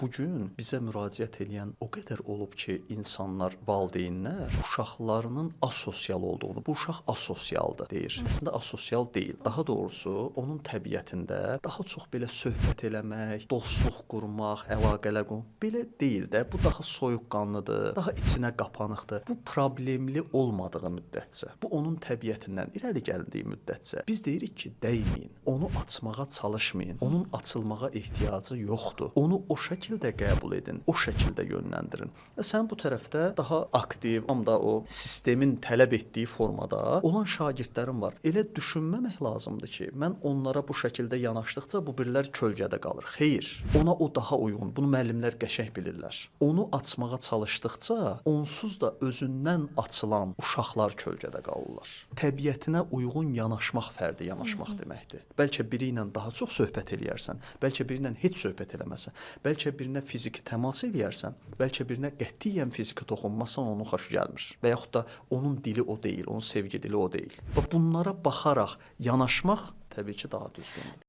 Bu gün bizə müraciət edən o qədər olub ki, insanlar, valideynlər uşaqlarının asosial olduğunu, bu uşaq asosialdır deyir. Əslində asosial deyil. Daha doğrusu onun təbiətində daha çox belə söhbət eləmək, dostluq qurmaq, əlaqələr qurmaq belə deyil də. Bu daha soyuqqanlıdır, daha içinə qapanıqdır. Bu problemli olmadığı müddətcə, bu onun təbiətindən irəli gəldiyi müddətcə biz deyirik ki, dəyməyin, onu açmağa çalışmayın. Onun açılmağa ehtiyacı yoxdur. Onu o şəkildə qəbul edin, o şəkildə yönləndirin. Və sən bu tərəfdə daha aktiv, həm də o sistemin tələb etdiyi formada olan şagirdlərin var. Elə düşünməmək lazımdır ki, mən onlara bu şəkildə yanaşdıqca bu birlər kölgədə qalır. Xeyr, ona o daha uyğun. Bunu müəllimlər qəşəng bilirlər. Onu açmağa çalışdıqca onsuz da özündən açılan uşaqlar kölgədə qalırlar. Təbiətinə uyğun yanaşmaq fərdi yanaşmaq deməkdir. Bəlkə biri ilə daha çox söhbət eləyərsən, bəlkə biri ilə heç söhbət eləməsən, bəlkə birinə fiziki təmas eləyərsən, bəlkə birinə qətiyyən fiziki toxunmasan onun xoşu gəlmir. Və yaxud da onun dili o deyil, onun sevgi dili o deyil. Və bunlara baxaraq yanaşmaq təbii ki, daha düzgündür.